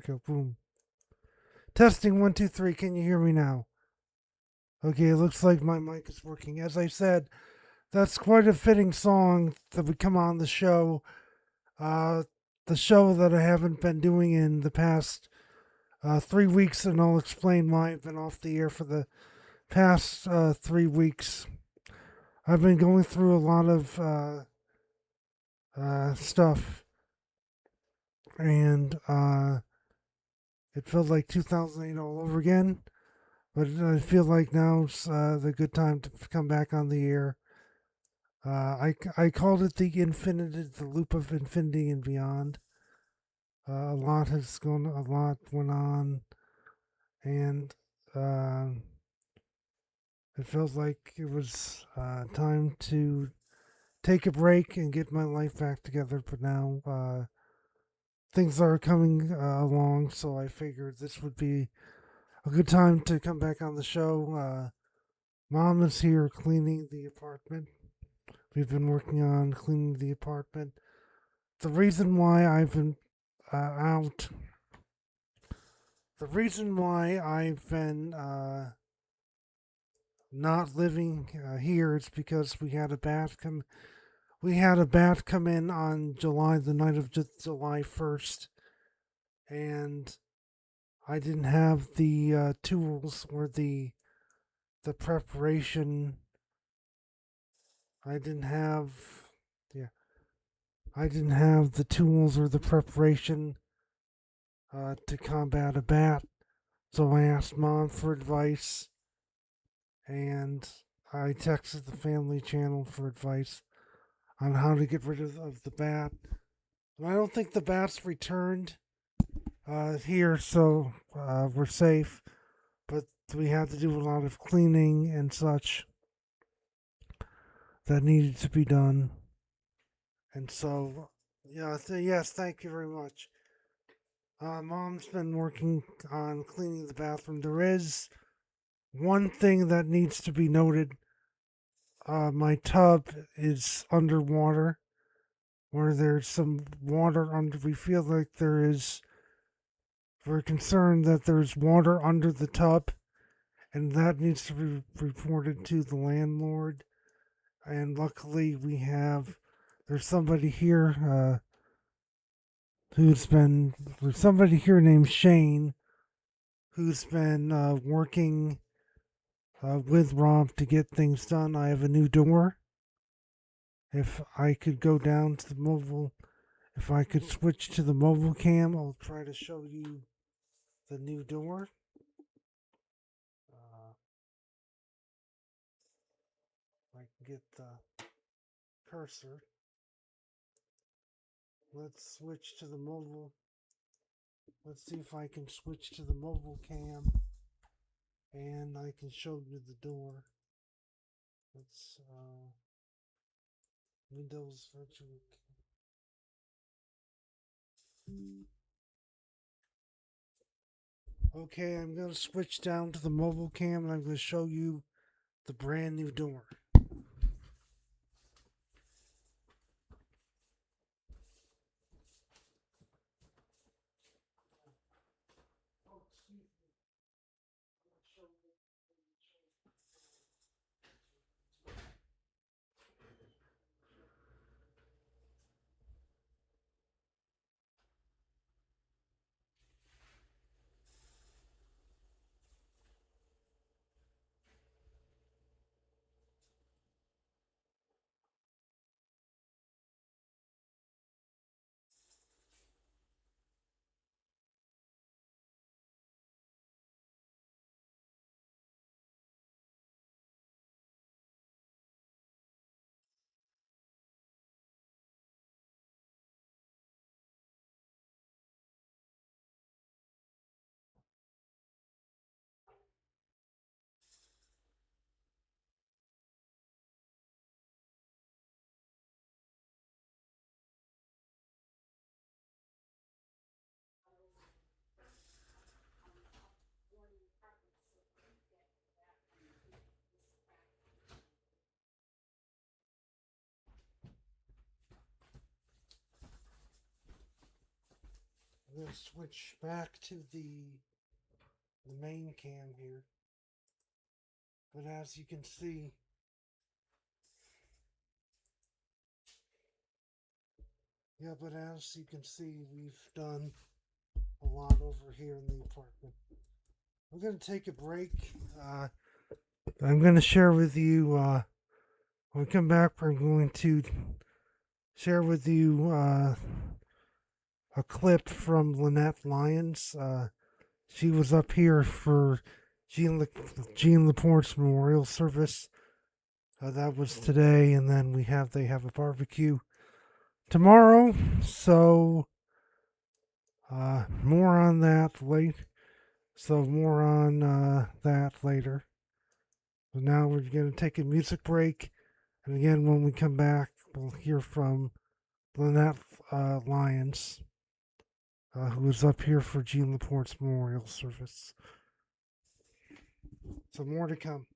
we go. Boom. Testing 1, 2, 3. Can you hear me now? Okay, it looks like my mic is working. As I said, that's quite a fitting song that would come on the show. Uh, the show that I haven't been doing in the past 3 weeks, and I'll explain why I've been off the air for the past 3 weeks. I've been going through a lot of stuff, and it felt like 2008 all over again. But I feel like now's the good time to come back on the air. I called it the loop of infinity and beyond. A lot went on, and uh, it feels like it was time to take a break and get my life back together. But now things are coming along, so I figured this would be a good time to come back on the show. Mom is here cleaning the apartment. We've been working on cleaning the apartment. The reason why I've been out, the reason why I've been not living here is because we had a bat come in on the night of July 1st, and I didn't have the tools or the preparation. I didn't have, yeah, I didn't have the tools or the preparation to combat a bat. So I asked Mom for advice, and I texted the family channel for advice on how to get rid of the bat. And I don't think the bat's returned here, so we're safe. But we had to do a lot of cleaning and such that needed to be done. And so, yeah, yes, thank you very much. Mom's been working on cleaning the bathroom. There is one thing that needs to be noted. My tub is underwater, where there's some water under. We feel like there is. We're concerned that there's water under the tub, and that needs to be reported to the landlord. And luckily, there's somebody here there's somebody here named Shane who's been working with Rob to get things done. I have a new door. If I could go down to the mobile, if I could switch to the mobile cam, I'll try to show you the new door. If I can get the cursor. Let's switch to the mobile. Let's see if I can switch to the mobile cam and I can show you the door. Let's Windows Virtual. Okay, I'm going to switch down to the mobile cam and I'm going to show you the brand new door. to switch back to the main cam here. But as you can see, we've done a lot over here in the apartment. We're going to take a break. I'm going to share with you, when we come back, we're going to share with you a clip from Lynette Lyons. She was up here for Jean Laporte's memorial service. That was today, and then they have a barbecue tomorrow. So more on that later. So now we're going to take a music break, and again when we come back, we'll hear from Lynette Lyons, who was up here for Jean Laporte's memorial service. So more to come.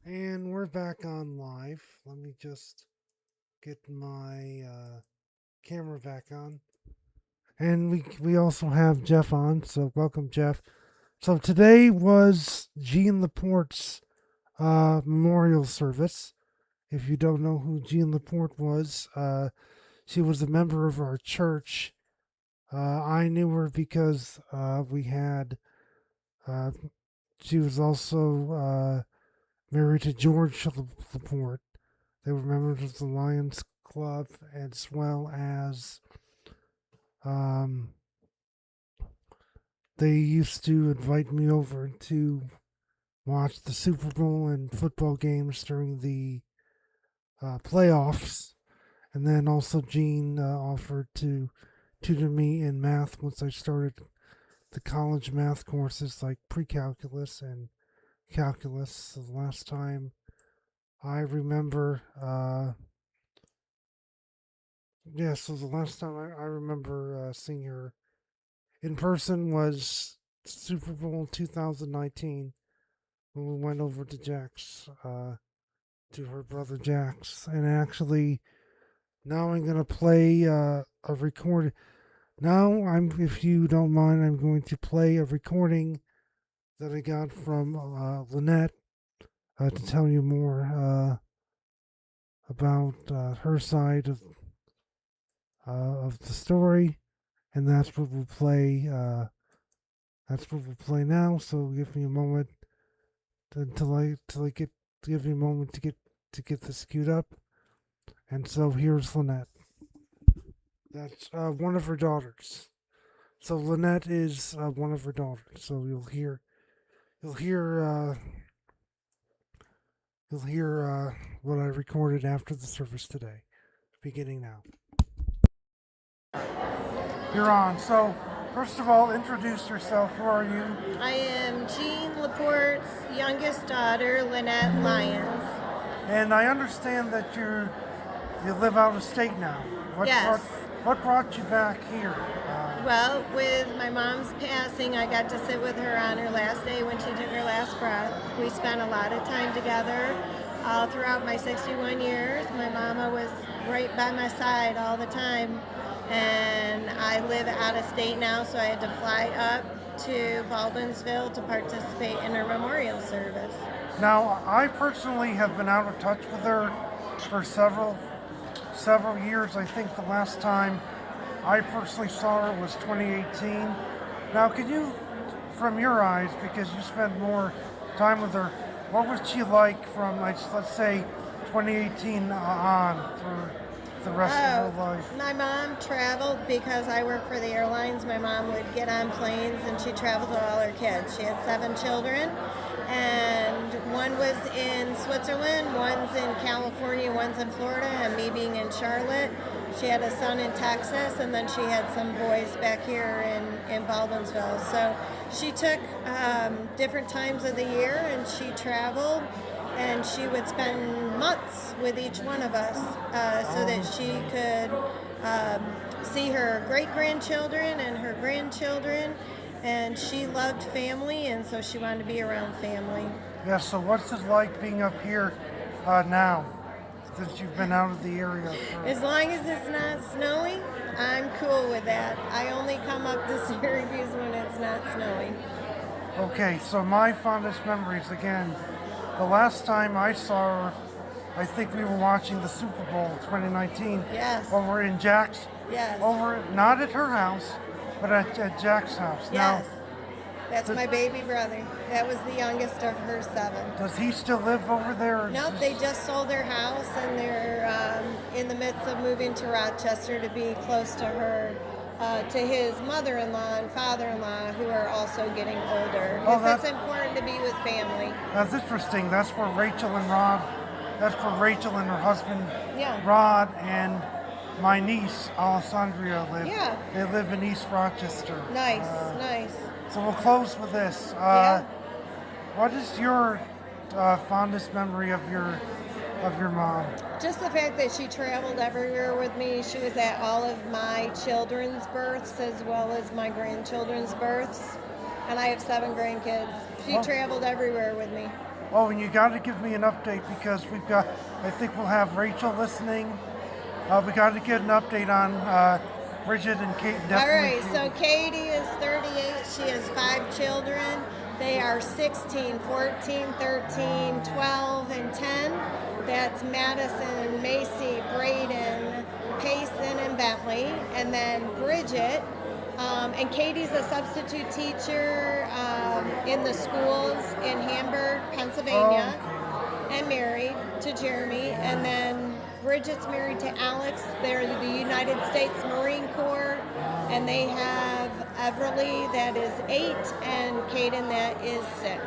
And we're back on live. Let me just get my camera back on. And we also have Jeff on, so welcome, Jeff. So today was Jean Laporte's memorial service. If you don't know who Jean Laporte was, she was a member of our church. I knew her because we had. Uh, she was also married to George Laporte. They were members of the Lions Club as well as they used to invite me over to watch the Super Bowl and football games during the playoffs. And then also Gene offered to tutor me in math once I started the college math courses like pre-calculus and calculus. So the last time I remember, so the last time I remember seeing her in person was Super Bowl 2019 when we went over to Jack's, to her brother Jack's. And actually, now I'm going to play a record. Now, if you don't mind, I'm going to play a recording that I got from Lynette to tell you more about her side of the story, and that's what we'll play. That's what we'll play now. So give me a moment until I get give me a moment to get this queued up. And so here's Lynette. That's one of her daughters. So Lynette is one of her daughters. So you'll hear what I recorded after the service today, beginning now. You're on. So, first of all, introduce yourself. Who are you? I am Jean Laporte's youngest daughter, Lynette Lyons. And I understand that you live out of state now. Yes. What brought you back here? Well, with my mom's passing, I got to sit with her on her last day when she took her last breath. We spent a lot of time together all throughout my 61 years. My mama was right by my side all the time. And I live out of state now, so I had to fly up to Baldwinsville to participate in her memorial service. Now, I personally have been out of touch with her for several years. I think the last time I personally saw her was 2018. Now, could you, from your eyes, because you spent more time with her, what was she like from, let's say, 2018 on for the rest of her life? My mom traveled because I work for the airlines. My mom would get on planes and she traveled with all her kids. She had 7 children, and one was in Switzerland, one's in California, one's in Florida, and me being in Charlotte. She had a son in Texas, and then she had some boys back here in Baldwinsville. So she took different times of the year and she traveled, and she would spend months with each one of us so that she could see her great-grandchildren and her grandchildren, and she loved family, and so she wanted to be around family. Yeah, so what's it like being up here now, since you've been out of the area? As long as it's not snowing, I'm cool with that. I only come up to Syracuse when it's not snowing. Okay, so my fondest memories, again, the last time I saw her, I think we were watching the Super Bowl 2019. Yes. Over in Jack's. Yes. Over, not at her house, but at Jack's house. Yes. Now, that's my baby brother. That was the youngest of her 7. Does he still live over there? Nope, they just sold their house, and they're in the midst of moving to Rochester to be close to her, to his mother-in-law and father-in-law, who are also getting older. It's important to be with family. That's interesting. That's where Rachel and her husband, yeah. Rod, and my niece, Alessandria, live. Yeah. They live in East Rochester. Nice, nice. So we'll close with this. Yeah. What is your fondest memory of your mom? Just the fact that she traveled everywhere with me. She was at all of my children's births as well as my grandchildren's births. And I have 7 grandkids. She traveled everywhere with me. Oh, and you got to give me an update because I think we'll have Rachel listening. We got to get an update on Bridget and Kate. All right, Definitely. so Katie is 38. She has 5 children. They are 16, 14, 13, 12, and 10. That's Madison, Macy, Braden, Payson, and Bentley. And then Bridget. And Katie's a substitute teacher in the schools in Hamburg, Pennsylvania, and married to Jeremy. And then Bridget's married to Alex. They're the United States Marine Corps. And they have Everly, that is 8, and Caden, that is 6.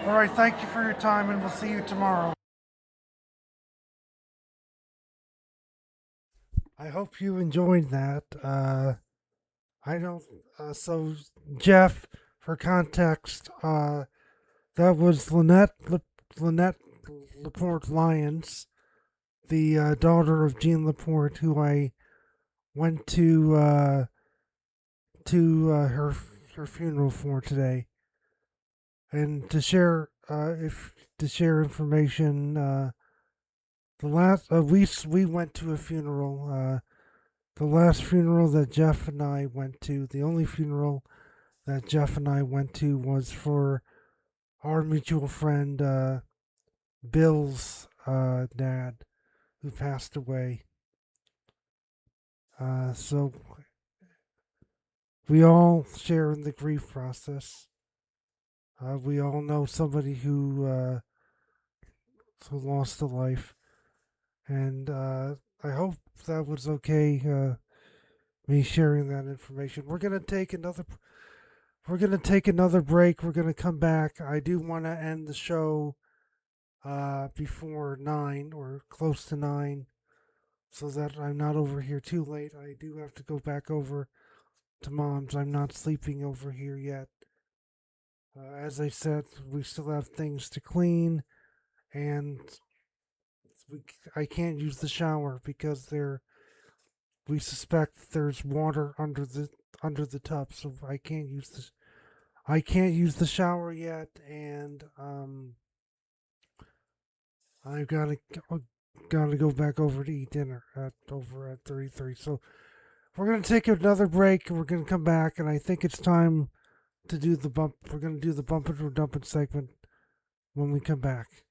All right, thank you for your time, and we'll see you tomorrow. I hope you enjoyed that. I don't. So, Jeff, for context, that was Lynette Laporte Lyons, the daughter of Jean Laporte, who I went to her funeral for today, and to share information. The last we went to a funeral. The last funeral that Jeff and I went to, the only funeral that Jeff and I went to, was for our mutual friend Bill's dad, who passed away. So we all share in the grief process. We all know somebody who lost a life, and I hope that was okay. Me sharing that information. We're gonna take another. We're gonna take another break. We're gonna come back. I do want to end the show before 9 or close to 9, so that I'm not over here too late. I do have to go back over to Mom's. I'm not sleeping over here yet. As I said, we still have things to clean, and I can't use the shower because we suspect there's water under the tub, so I can't use the shower yet, and I've gotta go back over to eat dinner over at 33. So we're gonna take another break, and we're gonna come back, and I think it's time to do the bump. We're gonna do the bump it or dump it segment when we come back.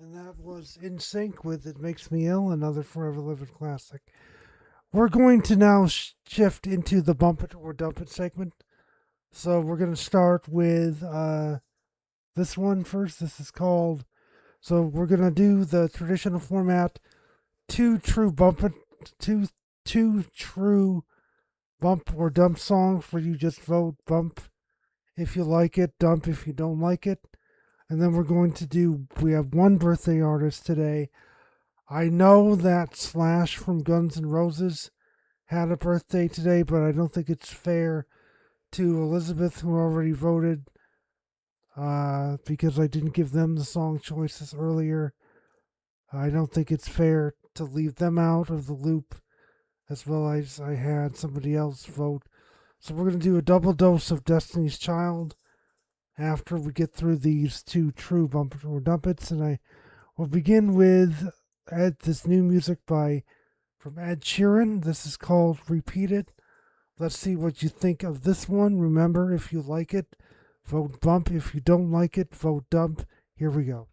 And that was In Sync with It Makes Me Ill, another Forever Living classic. We're going to now shift into the Bump It or Dump It segment. So we're going to start with this one first. This is called. So we're going to do the traditional format: two true bump it, two true bump or dump songs where you just vote bump if you like it, dump if you don't like it. And then we're going to do. We have one birthday artist today. I know that Slash from Guns N' Roses had a birthday today, but I don't think it's fair to Elizabeth, who already voted, because I didn't give them the song choices earlier. I don't think it's fair to leave them out of the loop as well as I had somebody else vote. So we're going to do a double dose of Destiny's Child after we get through these two true bump or dump its, and I will begin with this new music from Ed Sheeran. This is called Repeat It. Let's see what you think of this one. Remember, if you like it, vote bump. If you don't like it, vote dump. Here we go.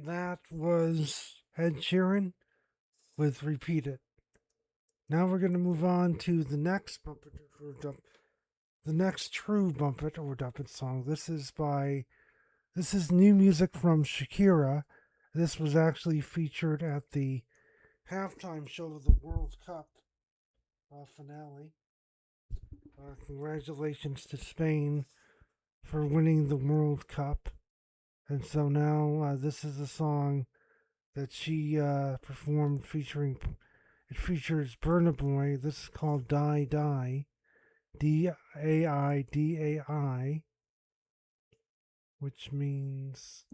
That was Ed Sheeran with Repeat It. Now we're going to move on to the next bump it or dump, the next true bump it or dump it song. This is new music from Shakira. This was actually featured at the halftime show of the World Cup finale. Congratulations to Spain for winning the World Cup. And so now this is a song that she performed featuring. It features Burna Boy. This is called Die Die, Daidai, which means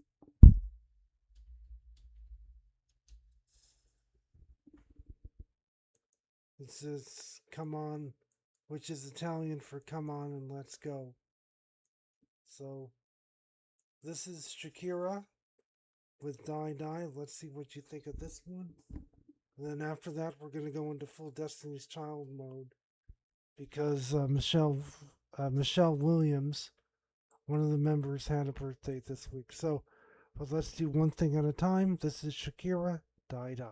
this is come on, which is Italian for come on and let's go. So this is Shakira with Die Die. Let's see what you think of this one. And then after that, we're going to go into full Destiny's Child mode because Michelle Williams, one of the members, had a birthday this week. So, but let's do one thing at a time. This is Shakira, Die Die.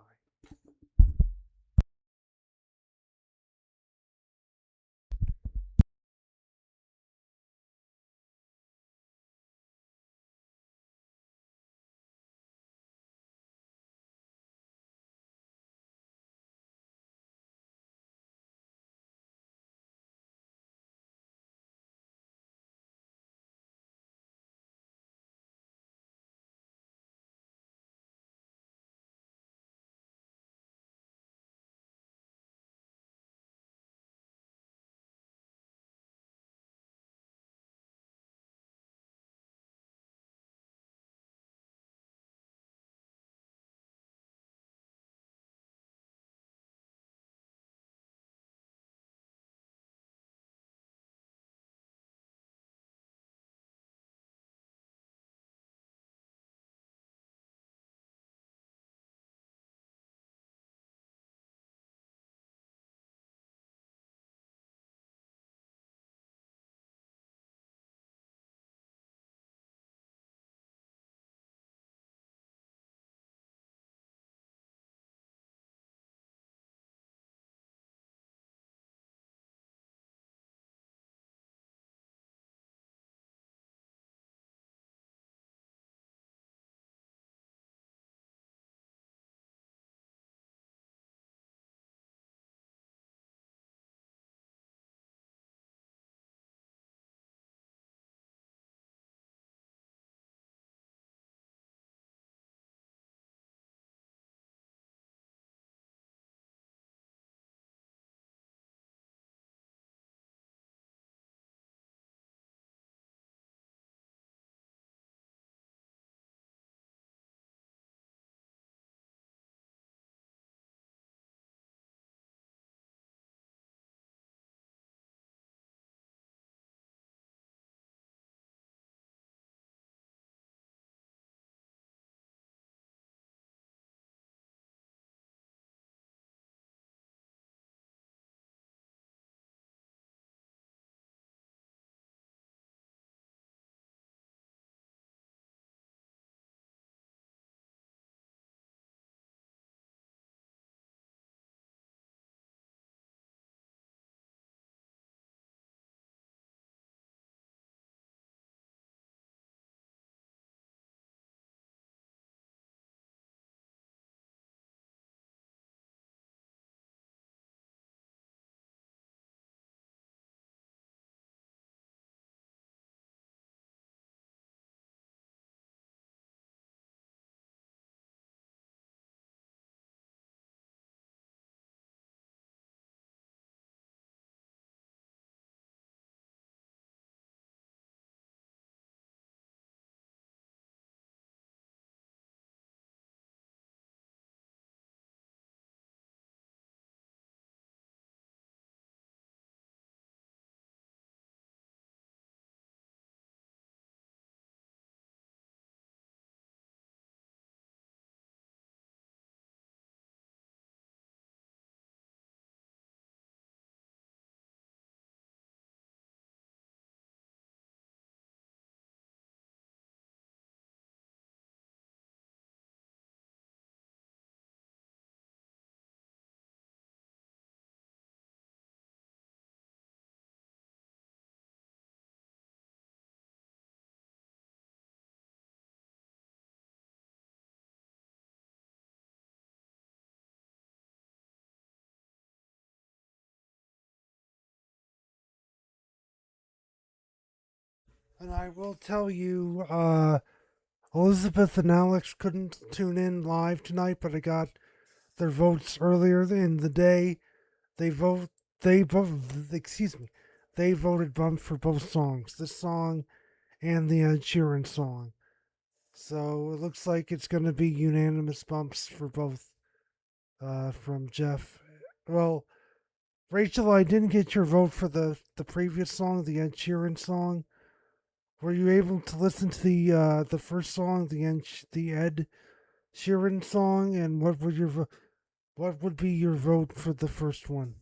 And I will tell you, Elizabeth and Alex couldn't tune in live tonight, but I got their votes earlier in the day. They vote. They vote. Excuse me. They voted bump for both songs, this song and the Ed Sheeran song. So it looks like it's going to be unanimous bumps for both. From Jeff. Well, Rachel, I didn't get your vote for the previous song, the Ed Sheeran song. Were you able to listen to the first song, the Ed Sheeran song, and what would be your vote for the first one?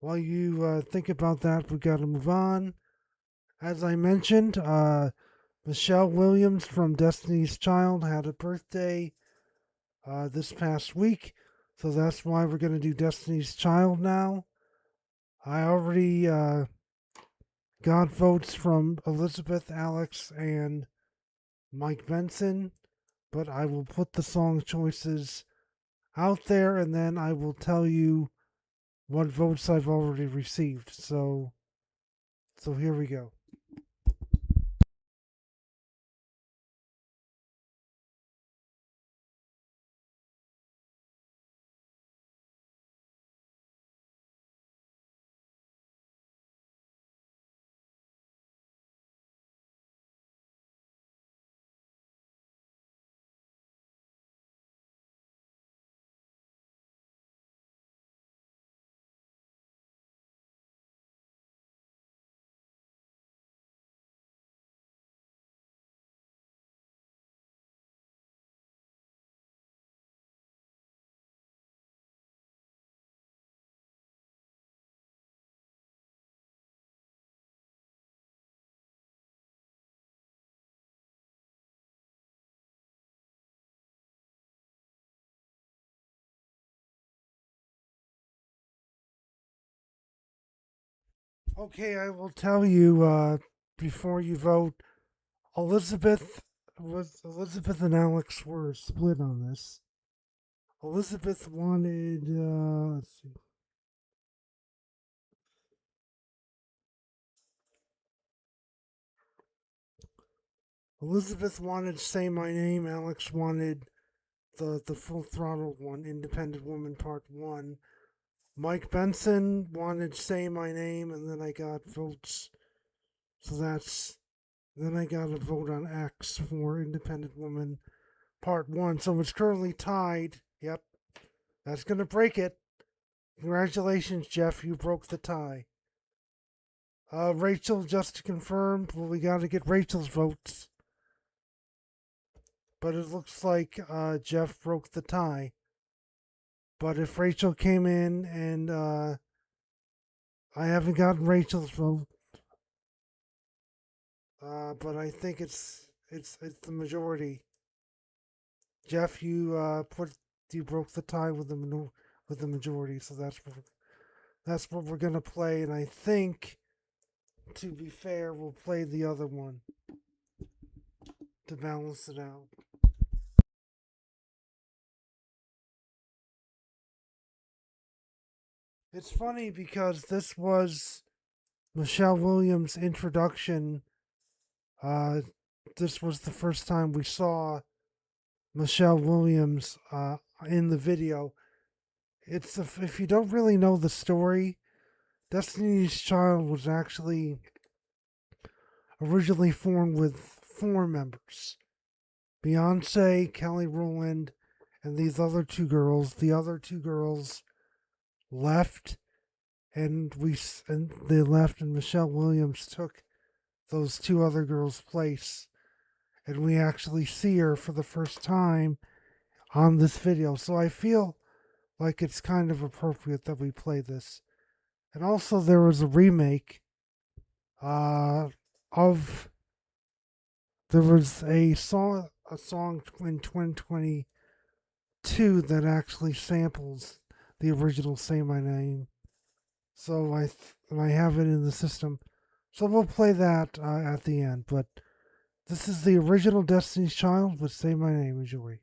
While you think about that, we got to move on. As I mentioned, Michelle Williams from Destiny's Child had a birthday this past week, so that's why we're going to do Destiny's Child now. I already got votes from Elizabeth, Alex, and Mike Benson, but I will put the song choices out there and then I will tell you what votes I've already received. So here we go. Okay, I will tell you before you vote. Elizabeth and Alex were split on this. Elizabeth wanted let's see. Elizabeth wanted Say My Name. Alex wanted the Full Throttle one, Independent Woman Part 1. Mike Benson wanted Say My Name, and then I got votes. So that's. Then I got a vote on X for Independent Woman Part 1. So it's currently tied. Yep. That's going to break it. Congratulations, Jeff. You broke the tie. Rachel, just to confirm, well, we got to get Rachel's votes. But it looks like Jeff broke the tie. But if Rachel came in and I haven't gotten Rachel's vote, but I think it's the majority. Jeff, you broke the tie with the majority, so that's what we're gonna play. And I think, to be fair, we'll play the other one to balance it out. It's funny because this was Michelle Williams' introduction. This was the first time we saw Michelle Williams in the video. If you don't really know the story, Destiny's Child was actually originally formed with four members: Beyonce, Kelly Rowland, and these other two girls. The other two girls left, and they left, and Michelle Williams took those two other girls' place, and we actually see her for the first time on this video. So I feel like it's kind of appropriate that we play this. And also, there was a remake of there was a song in 2022 that actually samples the original "Say My Name." So I have it in the system. So we'll play that at the end. But this is the original Destiny's Child with "Say My Name." Enjoy.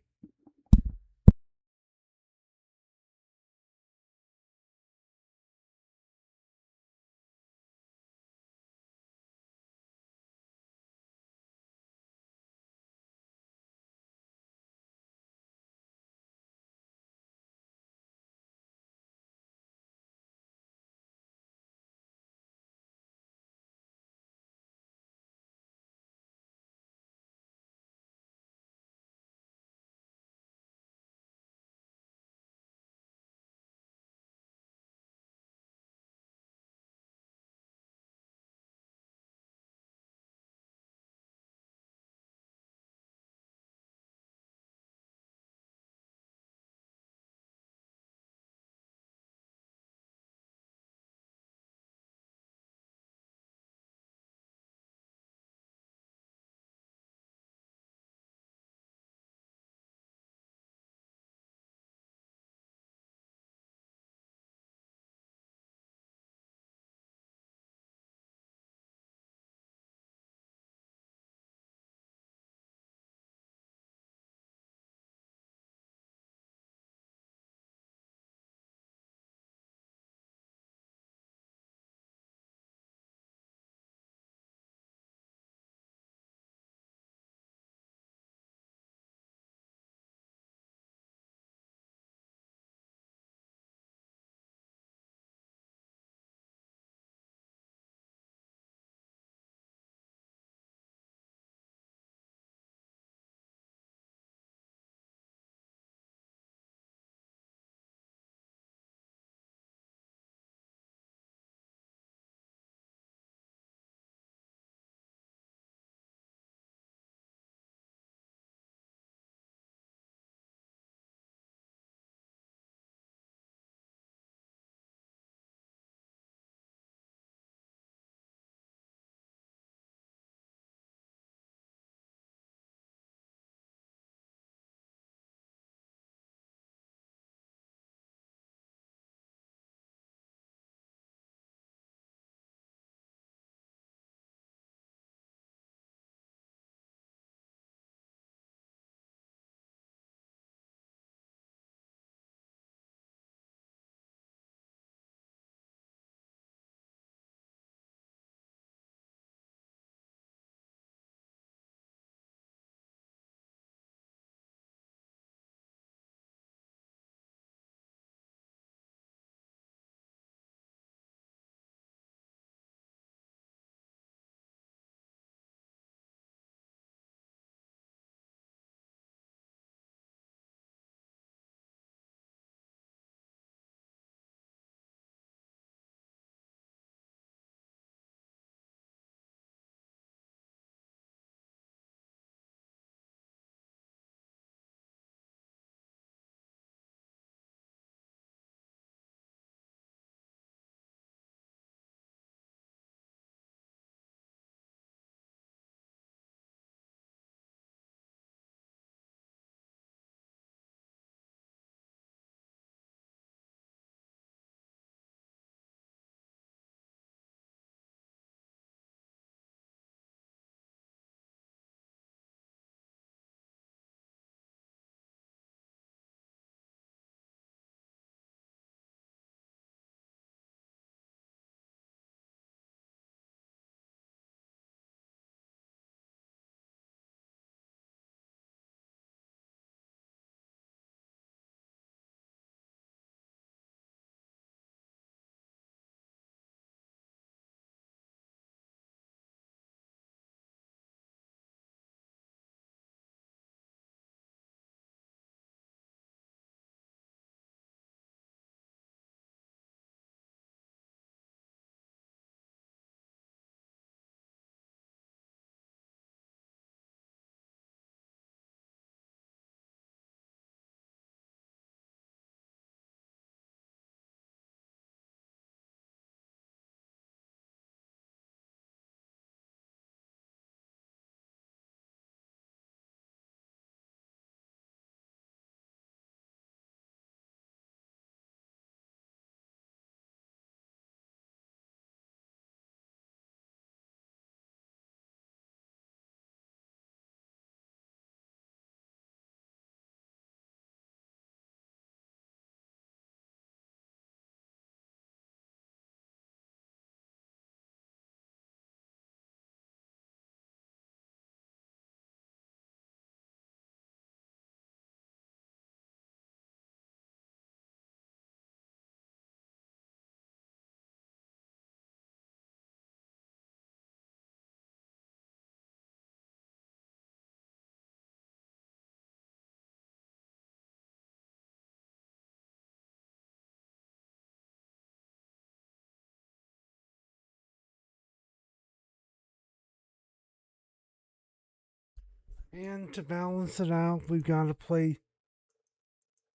And to balance it out, we've got to play.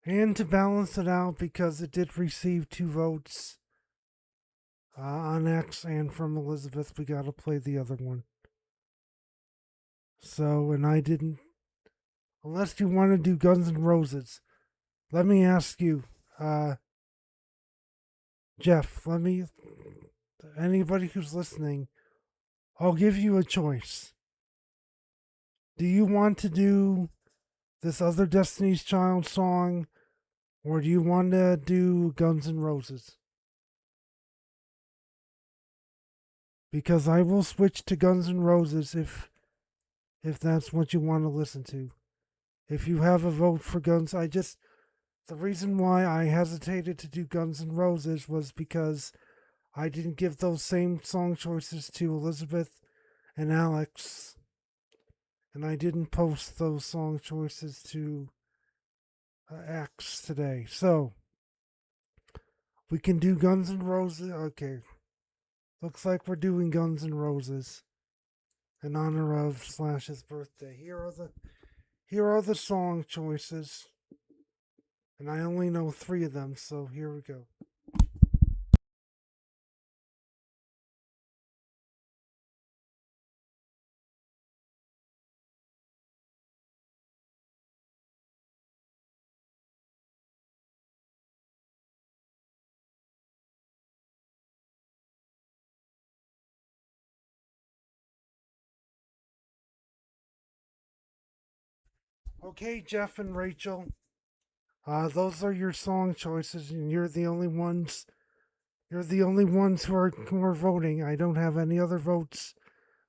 And to balance it out, because it did receive 2 votes on X and from Elizabeth, we got to play the other one. So, and I didn't. Unless you want to do Guns N' Roses, let me ask you, Jeff. Anybody who's listening, I'll give you a choice. Do you want to do this other Destiny's Child song, or do you want to do Guns N' Roses? Because I will switch to Guns N' Roses if that's what you want to listen to. If you have a vote for Guns, the reason why I hesitated to do Guns N' Roses was because I didn't give those same song choices to Elizabeth and Alex, and I didn't post those song choices to X today. So we can do Guns N' Roses. Okay, looks like we're doing Guns N' Roses in honor of Slash's birthday. Here are the song choices, and I only know 3 of them. So here we go. Okay, Jeff and Rachel. Those are your song choices, and you're the only ones. You're the only ones who are voting. I don't have any other votes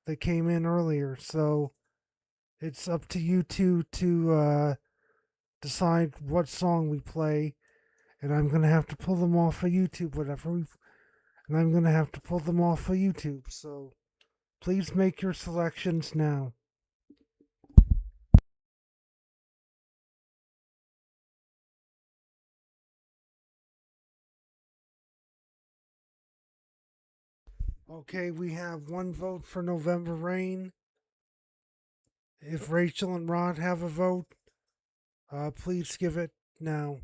that came in earlier, so it's up to you two to decide what song we play. And I'm gonna have to pull them off of YouTube, and I'm gonna have to pull them off of YouTube. So please make your selections now. Okay, we have 1 vote for November Rain. If Rachel and Rod have a vote, please give it now.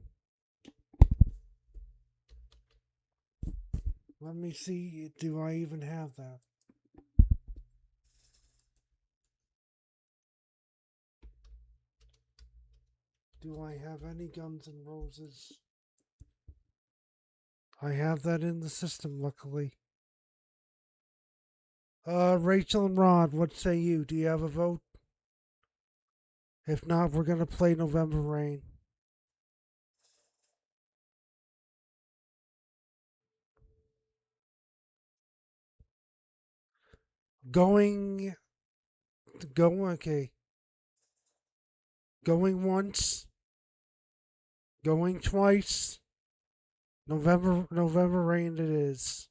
Let me see, do I even have that? Do I have any Guns N' Roses? I have that in the system, luckily. Rachel and Rod, what say you? Do you have a vote? If not, we're gonna play November Rain. Going, okay. Going once, going twice. November Rain it is.